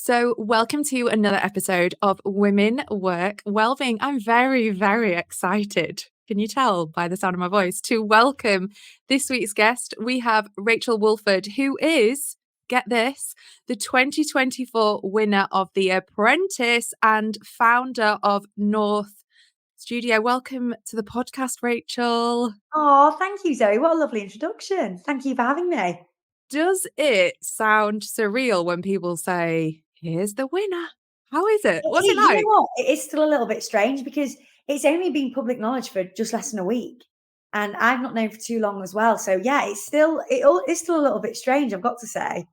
So, welcome to another episode of Women Work Wellbeing. I'm very, very excited. Can you tell by the sound of my voice to welcome this week's guest? We have Rachel Woolford, who is, get this, the 2024 winner of The Apprentice and founder of North Studio. Welcome to the podcast, Rachel. Oh, thank you, Zoe. What a lovely introduction. Thank you for having me. Does it sound surreal when people say, here's the winner? How is it? What's it You know like? what? It is still a little bit strange because it's only been public knowledge for just less than a week. And I've not known for too long as well. So yeah, it's still a little bit strange, I've got to say.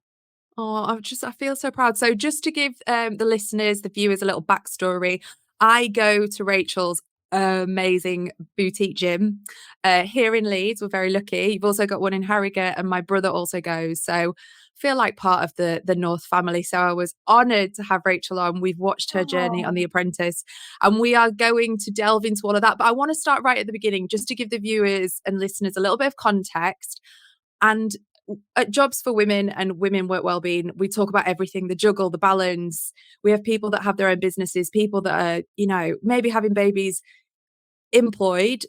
Oh, I feel so proud. So just to give the listeners, the viewers a little backstory, I go to Rachel's amazing boutique gym here in Leeds. We're very lucky. You've also got one in Harrogate and my brother also goes. So feel like part of the North family. So I was honoured to have Rachel on. We've watched her journey on Oh, The Apprentice and we are going to delve into all of that. But I want to start right at the beginning just to give the viewers and listeners a little bit of context. And at Jobs for Women and Women Work Wellbeing, we talk about everything, the juggle, the balance. We have people that have their own businesses, people that are, maybe having babies employed.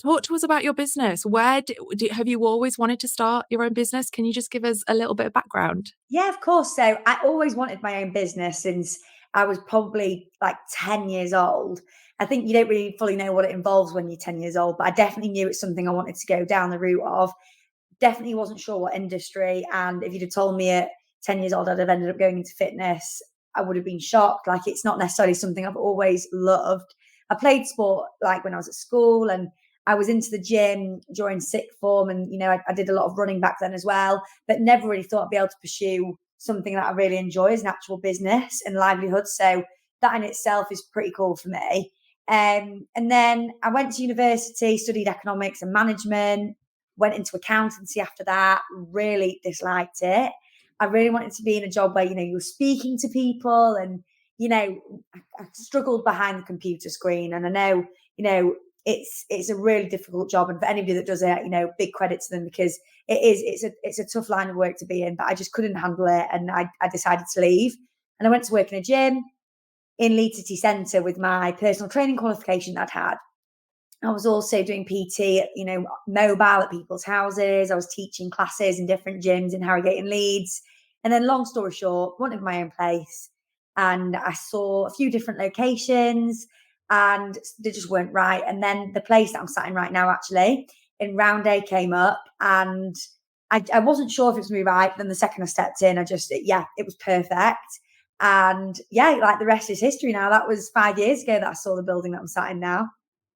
Talk to us about your business. Have you always wanted to start your own business? Can you just give us a little bit of background? yeah, of course. So I always wanted my own business since I was probably like 10 years old. I think you don't really fully know what it involves when you're 10 years old, but I definitely knew it's something I wanted to go down the route of. Definitely wasn't sure what industry. And if you'd have told me at 10 years old I'd have ended up going into fitness, I would have been shocked. Like, it's not necessarily something I've always loved. I played sport like when I was at school, and I was into the gym during sixth form, and I did a lot of running back then as well, but never really thought I'd be able to pursue something that I really enjoy as an actual business and livelihood. So that in itself is pretty cool for me. And then I went to university, studied economics and management, went into accountancy after that, really disliked it. I really wanted to be in a job where, you were speaking to people and, I struggled behind the computer screen. And I know, it's a really difficult job. And for anybody that does it, big credit to them because it's a tough line of work to be in, but I just couldn't handle it. And I decided to leave and I went to work in a gym in Leeds City Centre with my personal training qualification that I'd had. I was also doing PT, mobile at people's houses. I was teaching classes in different gyms in Harrogate and Leeds. And then long story short, wanted my own place. And I saw a few different locations and they just weren't right. And then the place that I'm sat in right now, actually, in Roundhay came up and I wasn't sure if it was going to be right. Then the second I stepped in, it was perfect. And yeah, like the rest is history now. That was 5 years ago that I saw the building that I'm sat in now.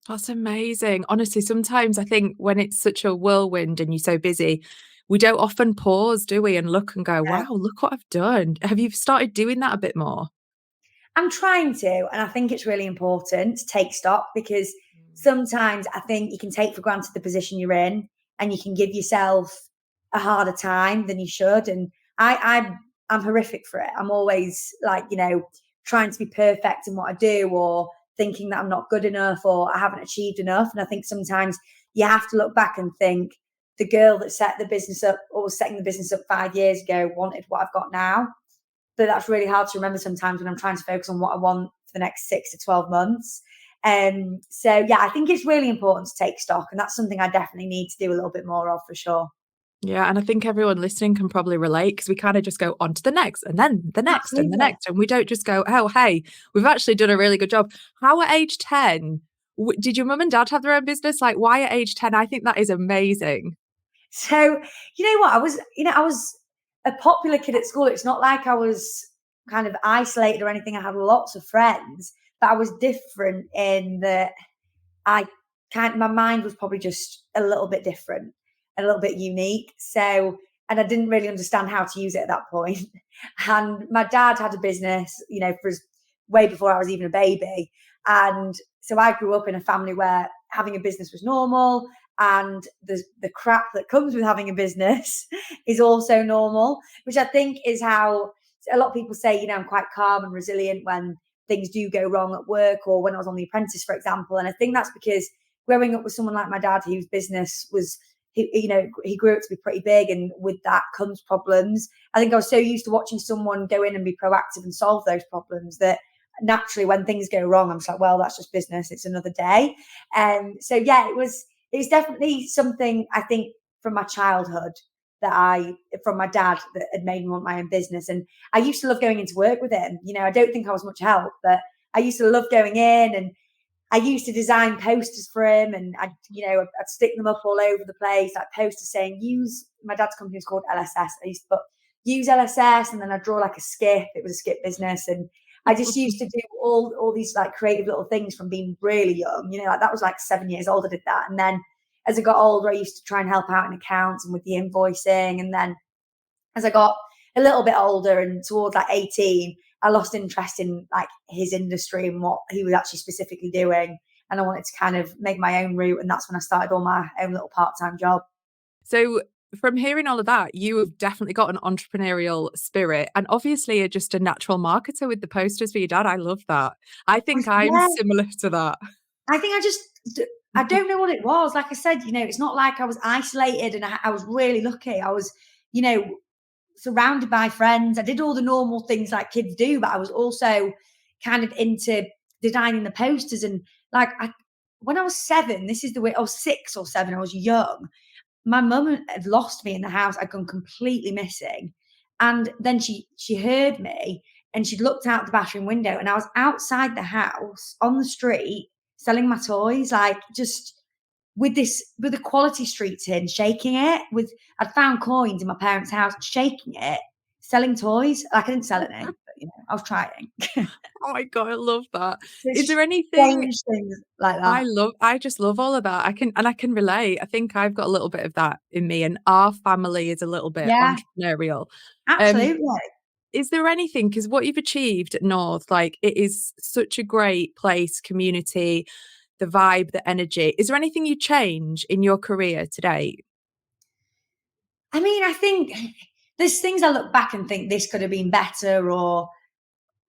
That's amazing. Honestly, sometimes I think when it's such a whirlwind and you're so busy, we don't often pause, do we? And look and go, Yeah. wow, look what I've done. Have you started doing that a bit more? I'm trying to, and I think it's really important to take stock because sometimes I think you can take for granted the position you're in and you can give yourself a harder time than you should. And I'm horrific for it. I'm always like, trying to be perfect in what I do or thinking that I'm not good enough or I haven't achieved enough. And I think sometimes you have to look back and think the girl that set the business up or was setting the business up 5 years ago wanted what I've got now. But that's really hard to remember sometimes when I'm trying to focus on what I want for the next 6 to 12 months. So yeah, I think it's really important to take stock, and that's something I definitely need to do a little bit more of for sure. Yeah, and I think everyone listening can probably relate because we kind of just go on to the next and then the next and the Absolutely. next. And we don't just go, oh, hey, we've actually done a really good job. How at age 10, did your mum and dad have their own business? Like, why at age 10? I think that is amazing. So, you know what? I was a popular kid at school. It's not like I was kind of isolated or anything. I had lots of friends, but I was different in that my mind was probably just a little bit different, a little bit unique. So, and I didn't really understand how to use it at that point. And my dad had a business, for way before I was even a baby. And so I grew up in a family where having a business was normal, and the crap that comes with having a business is also normal, which I think is how a lot of people say, I'm quite calm and resilient when things do go wrong at work or when I was on The Apprentice, for example. And I think that's because growing up with someone like my dad, whose business was he grew up to be pretty big, and with that comes problems. I think I was so used to watching someone go in and be proactive and solve those problems that naturally when things go wrong, I'm just like, well, that's just business. It's another day. And so, yeah, it was definitely something I think from my childhood from my dad that had made me want my own business. And I used to love going into work with him. I don't think I was much help, but I used to love going in, and I used to design posters for him, and I'd stick them up all over the place, like posters saying my dad's company was called LSS. I used to put use LSS, and then I'd draw like a skip. It was a skip business. And I just used to do all these like creative little things from being really young, like that was like 7 years old. I did that. And then as I got older, I used to try and help out in accounts and with the invoicing. And then as I got a little bit older and towards like 18, I lost interest in like his industry and what he was actually specifically doing. And I wanted to kind of make my own route. And that's when I started on my own little part-time job. So from hearing all of that, you have definitely got an entrepreneurial spirit, and obviously you're just a natural marketer with the posters for your dad. I love that. I think I'm Yeah, similar to that. I think I don't know what it was. Like I said, it's not like I was isolated and I was really lucky. I was, surrounded by friends. I did all the normal things like kids do, but I was also kind of into designing the posters. And like, when I was 7, this is the way, I was 6 or 7, I was young. My mum had lost me in the house. I'd gone completely missing. And then she heard me, and she'd looked out the bathroom window, and I was outside the house on the street selling my toys, like just with a quality street tin, shaking it with, I'd found coins in my parents' house, shaking it, selling toys. Like I didn't sell any, but I was trying. Oh my God, I love that. Is It's there anything strange things like that. I just love all of that. I can relate. I think I've got a little bit of that in me, and our family is a little bit Yeah, entrepreneurial. Um, absolutely. is there anything, because what you've achieved at North, like it is such a great place, community, the vibe, the energy. Is there anything you change in your career today? I mean, I think there's things I look back and think this could have been better, or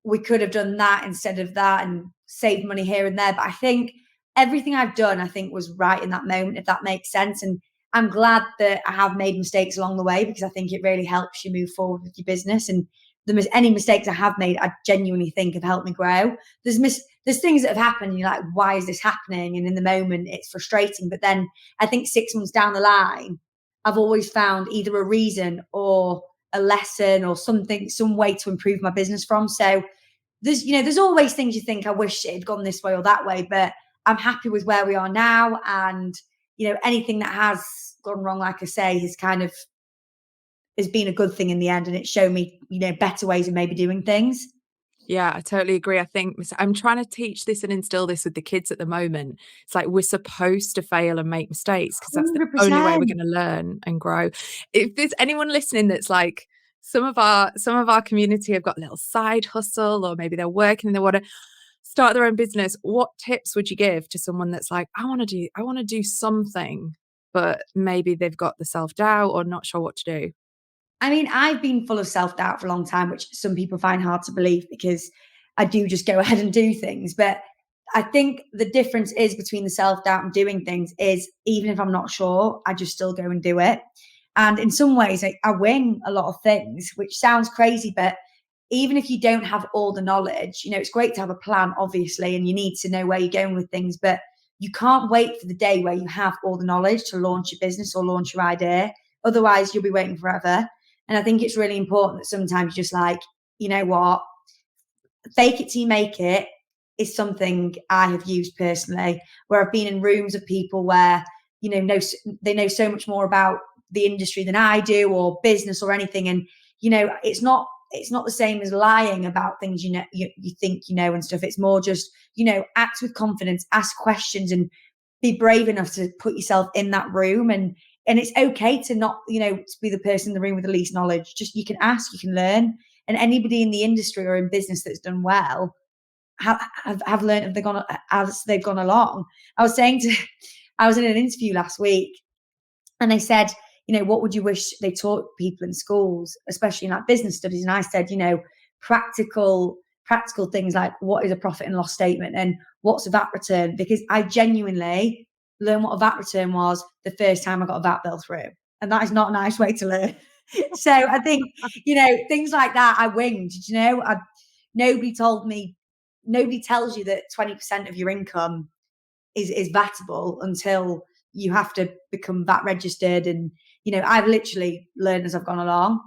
we could have done that instead of that and saved money here and there. But I think everything I've done, I think was right in that moment, if that makes sense. And I'm glad that I have made mistakes along the way, because I think it really helps you move forward with your business. And any mistakes I have made, I genuinely think have helped me grow. There's things that have happened, and you're like, why is this happening? And in the moment, it's frustrating. But then I think 6 months down the line, I've always found either a reason or a lesson or something, some way to improve my business from. So there's always things you think, I wish it had gone this way or that way, but I'm happy with where we are now. And anything that has gone wrong, like I say, has been a good thing in the end, and it's shown me better ways of maybe doing things. Yeah, I totally agree. I think I'm trying to teach this and instill this with the kids at the moment. It's like we're supposed to fail and make mistakes because that's the only way we're 100%. going to learn and grow. If there's anyone listening that's like some of our community have got a little side hustle, or maybe they're working and they want to start their own business, what tips would you give to someone that's like, I want to do something, but maybe they've got the self-doubt or not sure what to do? I mean, I've been full of self-doubt for a long time, which some people find hard to believe, because I do just go ahead and do things. But I think the difference is between the self-doubt and doing things is, even if I'm not sure, I just still go and do it. And in some ways, I wing a lot of things, which sounds crazy, but even if you don't have all the knowledge, it's great to have a plan, obviously, and you need to know where you're going with things, but you can't wait for the day where you have all the knowledge to launch your business or launch your idea. Otherwise, you'll be waiting forever. And I think it's really important that sometimes you're just like, you know what, fake it till you make it is something I have used personally, where I've been in rooms of people where, they know so much more about the industry than I do, or business or anything. And, it's not the same as lying about things you think and stuff. It's more just, act with confidence, ask questions, and be brave enough to put yourself in that room. And it's okay to not, to be the person in the room with the least knowledge. Just, you can ask, you can learn. And anybody in the industry or in business that's done well have learned as they've gone along. I was I was in an interview last week, and they said, what would you wish they taught people in schools, especially in like business studies? And I said, practical things like, what is a profit and loss statement and what's a VAT return? Because I genuinely learn what a VAT return was the first time I got a VAT bill through. And that is not a nice way to learn. So I think, things like that I winged, nobody told me, nobody tells you that 20% of your income is vatable until you have to become VAT registered. And, I've literally learned as I've gone along.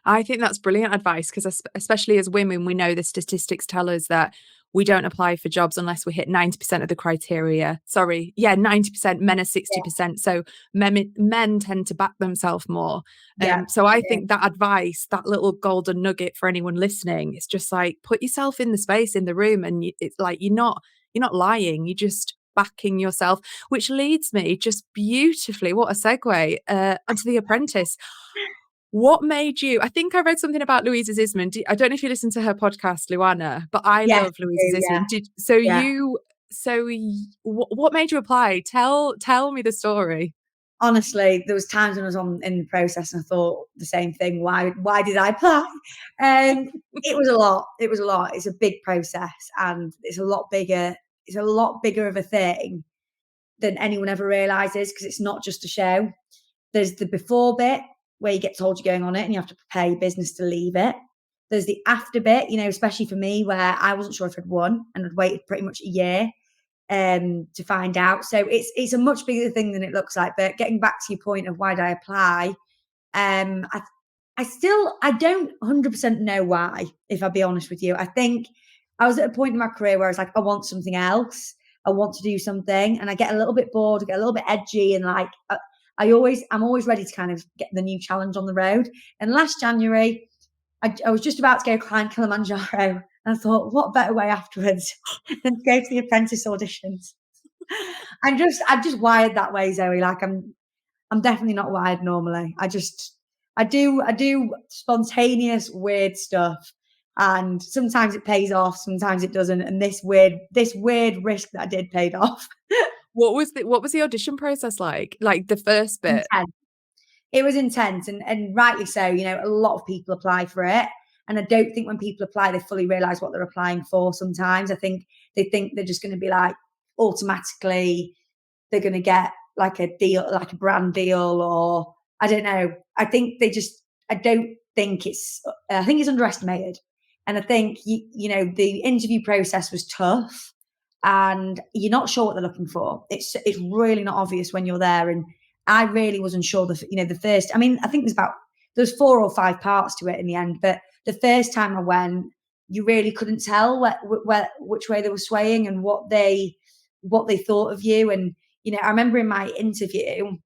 I think that's brilliant advice because especially as women, we know the statistics tell us that we don't apply for jobs unless we hit 90% of the criteria. Sorry, yeah, 90%, men are Yeah. 60%. So men tend to back themselves more. Yeah. So I think that advice, that little golden nugget for anyone listening, it's just like put yourself in the space in the room, and it's like you're not lying, you're just backing yourself, which leads me just beautifully, what a segue, onto The Apprentice. What made you? I think I read something about Louisa Zisman. I don't know if you listen to her podcast, Luana, but I Yes, love Louisa I do, yeah. Zisman. Yeah. What made you apply? Tell me the story. Honestly, there was times when I was in the process and I thought the same thing. Why did I apply? It was a lot. It was a lot. It's a big process, and it's a lot bigger. It's a lot bigger of a thing than anyone ever realizes, because it's not just a show. There's the before bit where you get told you're going on it and you have to prepare your business to leave it. There's the after bit, especially for me, where I wasn't sure if I'd won and I'd waited pretty much a year to find out. So it's a much bigger thing than it looks like. But getting back to your point of why did I apply, um, I I don't 100% know why, if I'll be honest with you. I think I was at a point in my career where I was like, I want something else. I want to do something, and I get a little bit bored, I get a little bit edgy, and like I'm always ready to kind of get the new challenge on the road. And last January, I was just about to go climb Kilimanjaro, and I thought, what better way afterwards than to go to the Apprentice auditions? I'm just wired that way, Zoe. Like I'm definitely not wired normally. I do spontaneous weird stuff, and sometimes it pays off, sometimes it doesn't. And this weird risk that I did paid off. What was the audition process like? Like the first bit? Intense. It was intense, and rightly so. A lot of people apply for it, and I don't think when people apply, they fully realise what they're applying for. Sometimes I think they think they're just going to be like automatically they're going to get like a deal, like a brand deal, or I don't know. I don't think I think it's underestimated. And I think, the interview process was tough, and you're not sure what they're looking for. It's really not obvious when you're there. And I really wasn't sure the first, I mean, I think there's 4 or 5 parts to it in the end, but the first time I went, you really couldn't tell which way they were swaying and what they thought of you. And I remember in my interview,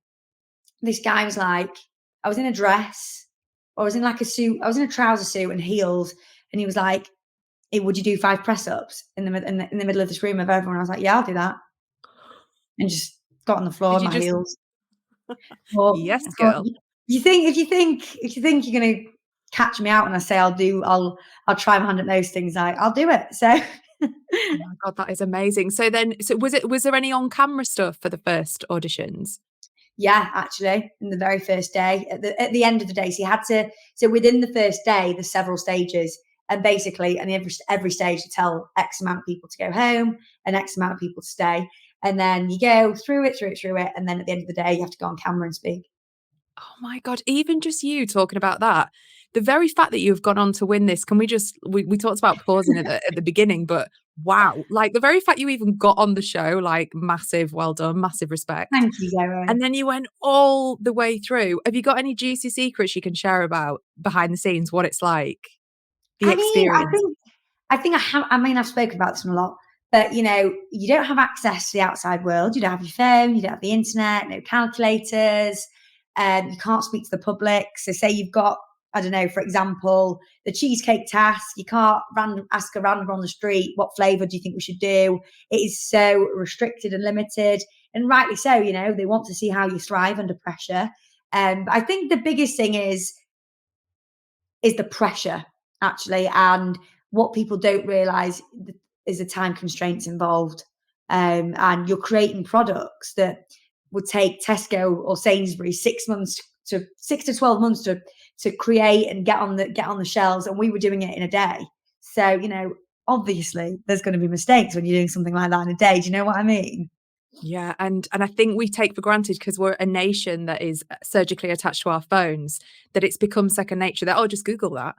this guy was like, I was in a dress, or I was in like a suit, I was in a trouser suit and heels, and he was like, hey, would you do 5 press ups in the middle of this room of everyone? I was like, yeah, I'll do that, and just got on the floor Did in you my just heels. Well, yes, girl? you think if you think you're gonna catch me out and I say I'll try my hand at those things, I'll do it. So Oh my God, that is amazing. So was there any on camera stuff for the first auditions? yeah, actually, in the very first day, at the end of the day, so within the first day, there's several stages, and basically, and every stage you tell X amount of people to go home and X amount of people to stay, and then you go through it, and then at the end of the day, you have to go on camera and speak. Oh my God, even just you talking about that, the very fact that you've gone on to win this, can we talked about pausing at the beginning, but wow, like the very fact you even got on the show, like massive well done, massive respect. Thank you, And Zoe. then you went all the way through. Have you got any juicy secrets you can share about behind the scenes, what it's like, the I mean, experience? I think I have. I mean, I've spoken about this one a lot, but you don't have access to the outside world. You don't have your phone. You don't have the internet. No calculators. You can't speak to the public. So, say you've got, I don't know, for example, the cheesecake task. You can't ask a random on the street what flavour do you think we should do. It is so restricted and limited, and rightly so. They want to see how you thrive under pressure. But I think the biggest thing is the pressure, actually, and what people don't realize is the time constraints involved. And you're creating products that would take Tesco or Sainsbury's 6 to 12 months to create and get on the shelves, and we were doing it in a day. So obviously there's going to be mistakes when you're doing something like that in a day. Do you know what I mean? Yeah, and I think we take for granted because 'cause we're a nation that is surgically attached to our phones, that it's become second nature that, "Oh, just Google that."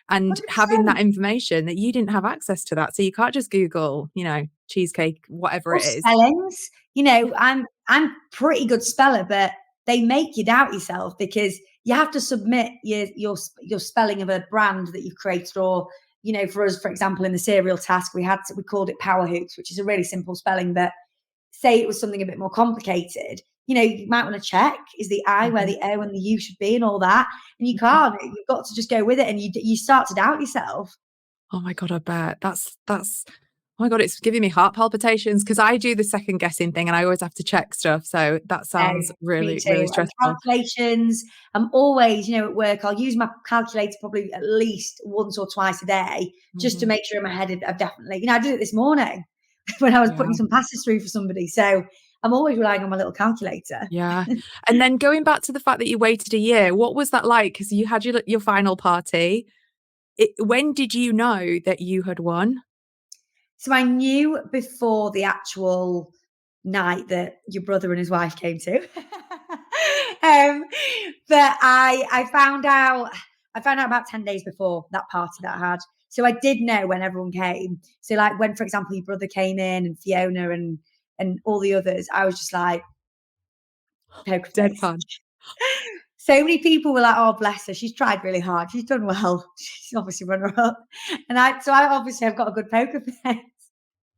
And having that 100%. information that you didn't have access to that, so you can't just Google, cheesecake, whatever Or it is. spellings. Yeah. I'm pretty good speller, but they make you doubt yourself because you have to submit your spelling of a brand that you've created, or for us, for example, in the cereal task, we called it Power Hoops, which is a really simple spelling. But say it was something a bit more complicated, you might want to check, is the I where Mhm, the O and the U should be and all that, and you mhm. can't. You've got to just go with it, and you start to doubt yourself. Oh my god, I bet. That's oh my god, it's giving me heart palpitations because I do the second guessing thing and I always have to check stuff, so that No, sounds me really, really too. And stressful. calculations, I'm always, at work, I'll use my calculator probably at least once or twice a day just to Mhm. make sure in my head I've definitely, I did it this morning when I was putting Yeah. some passes through for somebody. So I'm always relying on my little calculator. Yeah, and then going back to the fact that you waited a year, what was that like? Because you had your final party. When did you know that you had won? So I knew before the actual night that your brother and his wife came to. But I found out about 10 days before that party that I had. So I did know when everyone came. So like when, for example, your brother came in and Fiona and all the others, I was just like poker face. Deadpan. So many people were like, "Oh, bless her. She's tried really hard. She's done well. She's obviously runner up." And I obviously have got a good poker face.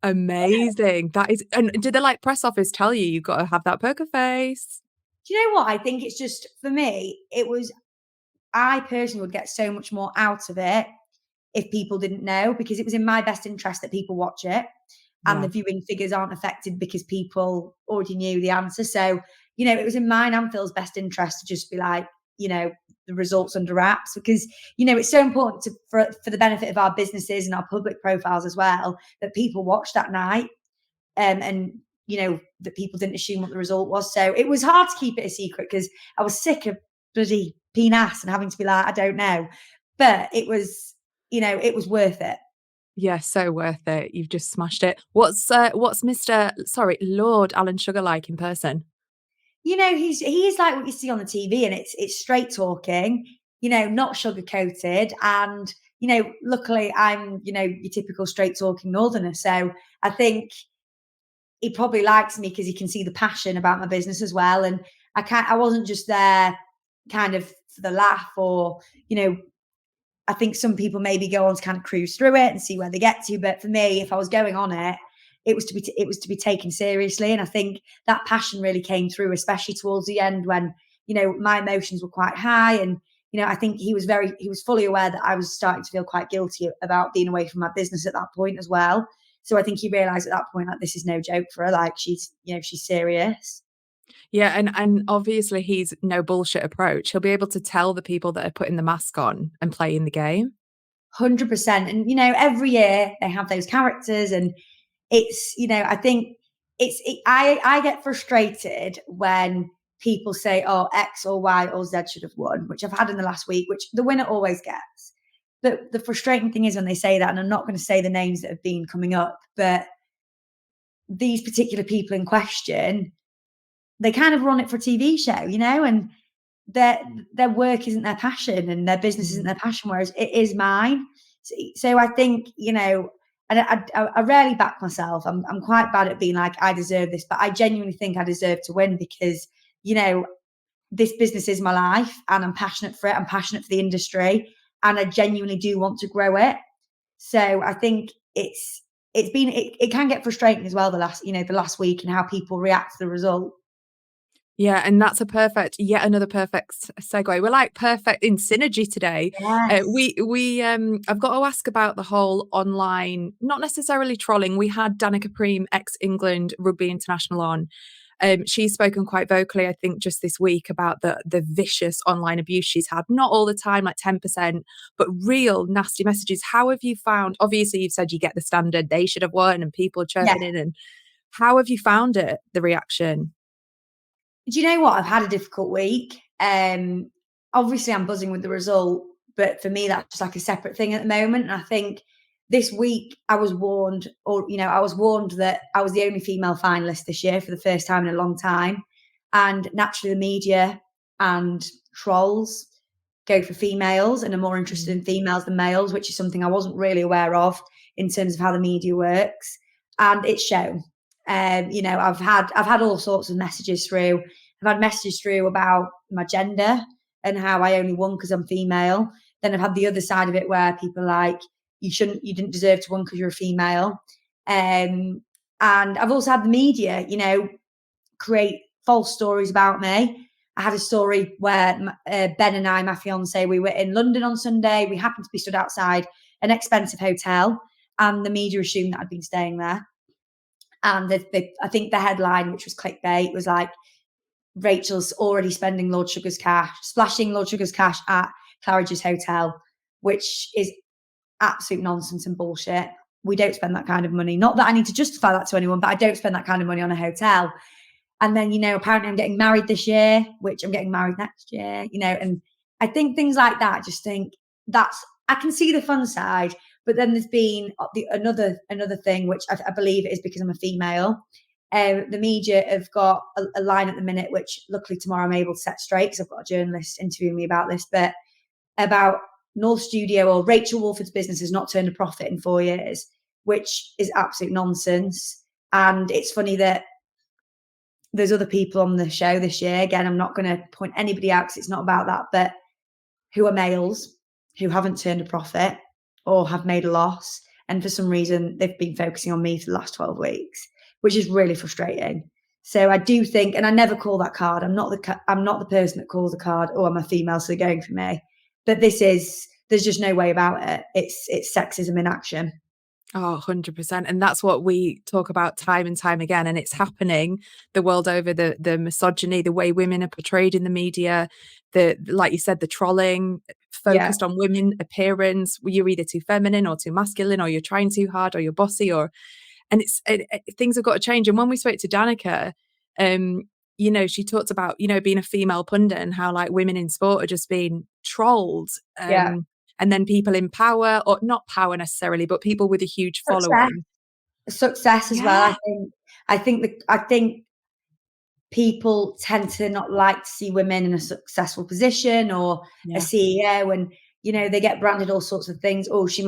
Amazing. That is and did the, like, press office tell you, "You gotta have that poker face"? Do you know what? I think it's just for me, I personally would get so much more out of it if people didn't know, because it was in my best interest that people watch it and the Yeah. viewing figures aren't affected because people already knew the answer. So, it was in mine and Phil's best interest to just be like, you know, the results under wraps, because, it's so important for the benefit of our businesses and our public profiles as well, that people watch that night, and that people didn't assume what the result was. So it was hard to keep it a secret because I was sick of bloody being asked and having to be like, I don't know. But it was worth it. Yeah, so worth it. You've just smashed it. What's Mr. sorry, Lord Alan Sugar like in person? He's like what you see on the TV, and it's straight talking, not sugar coated, and luckily I'm your typical straight talking northerner, so I think he probably likes me because he can see the passion about my business as well. And I wasn't just there kind of for the laugh, or, I think some people maybe go on to kind of cruise through it and see where they get to. But for me, if I was going on it, it was to be taken seriously. And I think that passion really came through, especially towards the end when, my emotions were quite high. And, I think he was fully aware that I was starting to feel quite guilty about being away from my business at that point as well. So I think he realized at that point, like, this is no joke for her. Like, she's serious. Yeah, and obviously he's no bullshit approach. He'll be able to tell the people that are putting the mask on and playing the game. 100%. And, every year they have those characters, and I think I get frustrated when people say, oh, X or Y or Z should have won, which I've had in the last week, which the winner always gets. But the frustrating thing is when they say that, and I'm not going to say the names that have been coming up, but these particular people in question, they kind of run it for a TV show, and their their work isn't their passion and their business isn't Mm. their passion, whereas it is mine. So I think, and I rarely back myself. I'm quite bad at being like, I deserve this, but I genuinely think I deserve to win because, you know, this business is my life and I'm passionate for it. I'm passionate for the industry and I genuinely do want to grow it. So I think it can get frustrating as well the last week and how people react to the result. Yeah, and that's a perfect yet another perfect segue. We're like perfect in synergy today. Yes. I've got to ask about the whole online, not necessarily trolling. We had Danica Preem, ex-England rugby international on. She's spoken quite vocally, I think, just this week about the vicious online abuse she's had. Not all the time, like 10%, but real nasty messages. How have you found? Obviously, you've said you get the standard, they should have won, and people Yeah. chirping in. And how have you found it? The reaction? Do you know what? I've had a difficult week. Obviously, I'm buzzing with the result, but for me, that's just like a separate thing at the moment. And I think this week I was warned, I was warned that I was the only female finalist this year for the first time in a long time. And naturally, the media and trolls go for females and are more interested Mm. in females than males, which is something I wasn't really aware of in terms of how the media works. And it's shown. I've had all sorts of messages through. I've had messages through about my gender and how I only won because I'm female. Then I've had the other side of it where people are like, you didn't deserve to win because you're a female. And I've also had the media, create false stories about me. I had a story where Ben and I, my fiance, we were in London on Sunday. We happened to be stood outside an expensive hotel, and the media assumed that I'd been staying there. And I think the headline, which was clickbait, was like, Rachel's already spending Lord Sugar's cash, splashing Lord Sugar's cash at Claridge's hotel, which is absolute nonsense and bullshit. We don't spend that kind of money. Not that I need to justify that to anyone, but I don't spend that kind of money on a hotel. And then, apparently I'm getting married this year, which I'm getting married next year, and I think things like that, just think I can see the fun side, but then there's been another thing, which I believe it is because I'm a female. The media have got a line at the minute, which luckily tomorrow I'm able to set straight because I've got a journalist interviewing me about this, but about North Studio or Rachel Woolford's business has not turned a profit in 4 years, which is absolute nonsense. And it's funny that there's other people on the show this year. Again, I'm not going to point anybody out because it's not about that, but who are males who haven't turned a profit or have made a loss. And for some reason, they've been focusing on me for the last 12 weeks, which is really frustrating. So I do think, and I never call that card. I'm not the person that calls the card, oh, I'm a female, so they're going for me. But there's just no way about it. It's sexism in action. Oh, 100%. And that's what we talk about time and time again. And it's happening the world over, the misogyny, the way women are portrayed in the media, like you said, the trolling Yeah. focused on women appearance. You're either too feminine or too masculine, or you're trying too hard, or you're bossy, and things have got to change. And when we spoke to Danica, she talked about, being a female pundit and how like women in sport are just being trolled. Yeah. And then people in power, or not power necessarily, but people with a huge Success. following. Success as well. Yeah. I think people tend to not like to see women in a successful position or a Yeah. CEO, and they get branded all sorts of things. Oh, she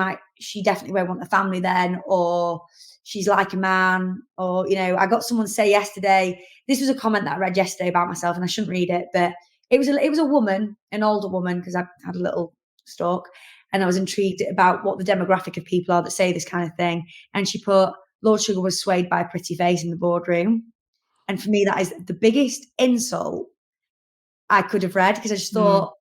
definitely won't want a family then, or she's like a man, or I got someone say yesterday, this was a comment that I read yesterday about myself, and I shouldn't read it, but it was a woman, an older woman, because I had a little stalk, and I was intrigued about what the demographic of people are that say this kind of thing. And she put, Lord Sugar was swayed by a pretty face in the boardroom. And for me, that is the biggest insult I could have read, because I just Mm. thought,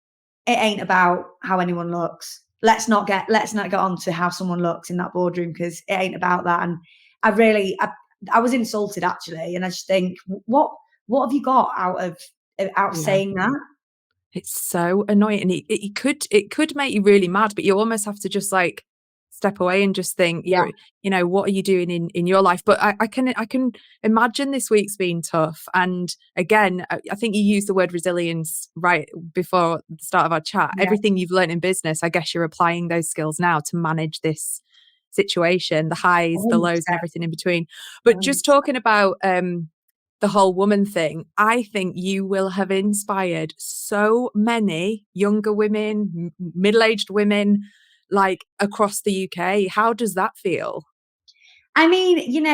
it ain't about how anyone looks. Let's not get on to how someone looks in that boardroom, because it ain't about that. And I was insulted actually, and I just think, what have you got out of Yeah. saying that? It's so annoying. And it could make you really mad, but you almost have to just like step away and just think, Yeah, what are you doing in your life? But I can imagine this week's been tough. And again, I think you used the word resilience right before the start of our chat. yeah, Everything you've learned in business, I guess you're applying those skills now to manage this situation, the highs, the lows, and 100%, everything in between. But just talking about the whole woman thing, I think you will have inspired so many younger women, middle-aged women, like across the UK. How does that feel? I mean,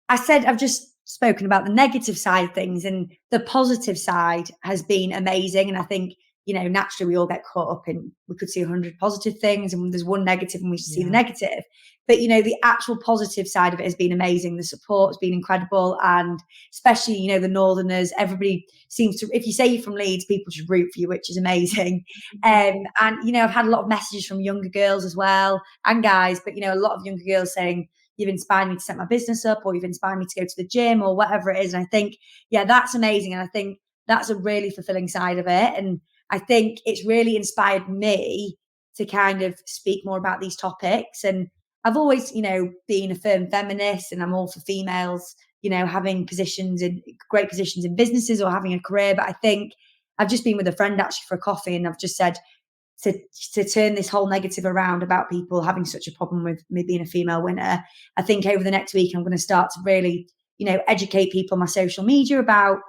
I've just spoken about the negative side of things, and the positive side has been amazing. And I think, naturally we all get caught up in, we could see 100 positive things and there's one negative and we see the Yeah. negative. But, the actual positive side of it has been amazing. The support has been incredible. And especially, the Northerners, everybody seems to, if you say you're from Leeds, people just root for you, which is amazing. And, I've had a lot of messages from younger girls as well, and guys, but, a lot of younger girls saying, you've inspired me to set my business up, or you've inspired me to go to the gym, or whatever it is. And I think, yeah, that's amazing. And I think that's a really fulfilling side of it. And I think it's really inspired me to kind of speak more about these topics. And I've always, been a firm feminist, and I'm all for females, having great positions in businesses or having a career. But I think I've just been with a friend actually for a coffee, and I've just said, to to turn this whole negative around about people having such a problem with me being a female winner. I think over the next week I'm going to start to really, educate people on my social media about,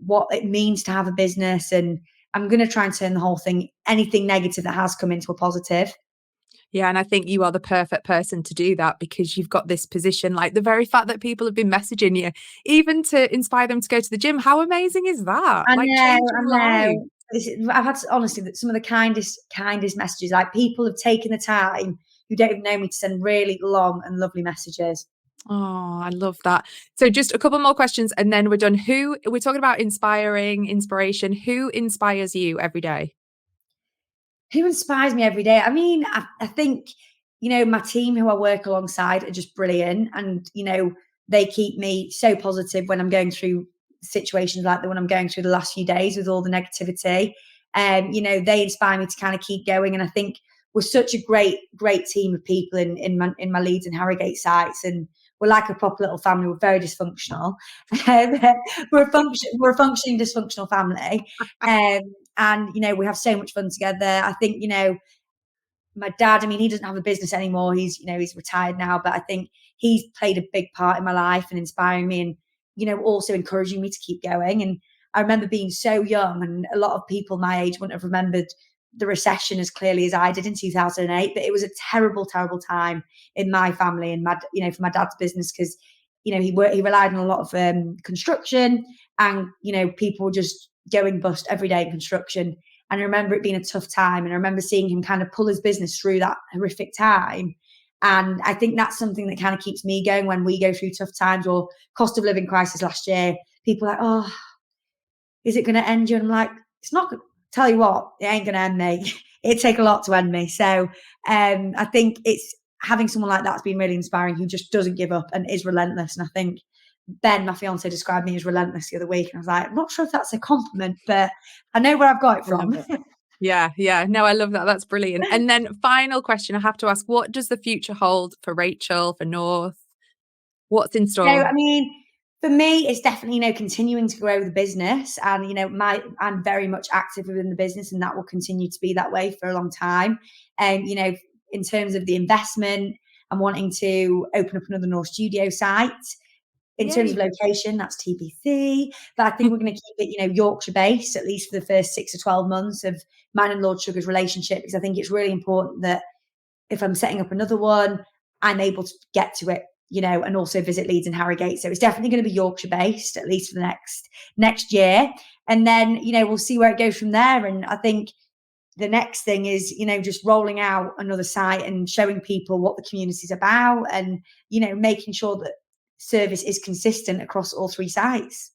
what it means to have a business, and I'm going to try and turn the whole thing, anything negative that has come, into a positive. Yeah, and I think you are the perfect person to do that because you've got this position. Like the very fact that people have been messaging you, even to inspire them to go to the gym, how amazing is that? I Like know, changing I lives. know. I've had, honestly, that some of the kindest messages. Like, people have taken the time who don't even know me to send really long and lovely messages. Oh, I love that. So just a couple more questions and then we're done. Who we're talking about inspiration. Who inspires you every day? Who inspires me every day? I mean, I think, my team who I work alongside are just brilliant. And, they keep me so positive when I'm going through situations like the one I'm going through the last few days with all the negativity. They inspire me to kind of keep going. And I think we're such a great team of people in my Leeds and Harrogate sites. And we're like a proper little family. We're very dysfunctional. We're a functioning dysfunctional family. Um, and we have so much fun together. I think, my dad, I mean, he doesn't have a business anymore. He's retired now, but I think he's played a big part in my life and inspiring me, and, also encouraging me to keep going. And I remember being so young, and a lot of people my age wouldn't have remembered the recession as clearly as I did in 2008, but it was a terrible, terrible time in my family and for my dad's business, because, he relied on a lot of construction, and, people were just going bust every day in construction. And I remember it being a tough time. And I remember seeing him kind of pull his business through that horrific time. And I think that's something that kind of keeps me going when we go through tough times, or cost of living crisis last year. People are like, oh, is it going to end you? And I'm like, it's not. Tell you what, it ain't going to end me. It'd take a lot to end me. So I think it's having someone like that's been really inspiring, who just doesn't give up and is relentless. And I think Ben, my fiance, described me as relentless the other week. And I was like, I'm not sure if that's a compliment, but I know where I've got it I love from. it. Yeah, yeah. No, I love that. That's brilliant. And then final question, I have to ask, what does the future hold for Rachel, for North? What's in So, store? I mean, for me, it's definitely, continuing to grow the business. And, I'm very much active within the business, and that will continue to be that way for a long time. And, in terms of the investment, I'm wanting to open up another North Studio site. In terms of Yay. location, that's TBC. But I think we're going to keep it, Yorkshire based, at least for the first 6 to 12 months of mine and Lord Sugar's relationship, because I think it's really important that if I'm setting up another one, I'm able to get to it, and also visit Leeds and Harrogate. So it's definitely going to be Yorkshire based, at least for the next year. And then, we'll see where it goes from there. And I think the next thing is, just rolling out another site and showing people what the community is about, and, making sure that service is consistent across all three sites.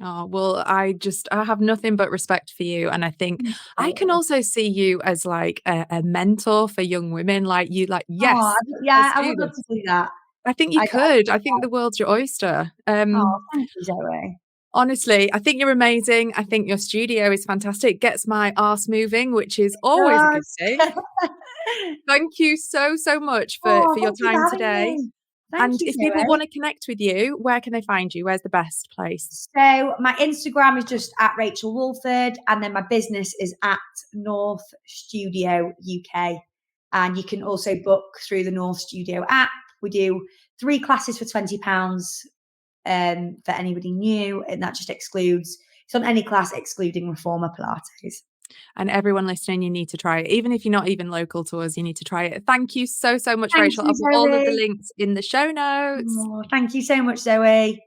Oh, well, I have nothing but respect for you. And I think I can Oh, also see you as like a mentor for young women like you, like, yes, yeah, let's I do would love this. to do that. I think you I could. I think the world's your oyster. Oh, thank you, Zoe. Honestly, I think you're amazing. I think your studio is fantastic. Gets my arse moving, which is always a good Does. thing. Thank you so, so much for your Thank you for time having today. me. Thank And you, if people Zoe. want to connect with you, where can they find you? Where's the best place? So my Instagram is just at Rachel Woolford, and then my business is at North Studio UK. And you can also book through the North Studio app. We do 3 classes for £20 for anybody new, and that just excludes, it's on any class excluding Reformer Pilates. And everyone listening, you need to try it. Even if you're not even local to us, you need to try it. Thank you so, so much, Thank Rachel. you, I'll put all of the Zoe. links in the show notes. Oh, thank you so much, Zoe.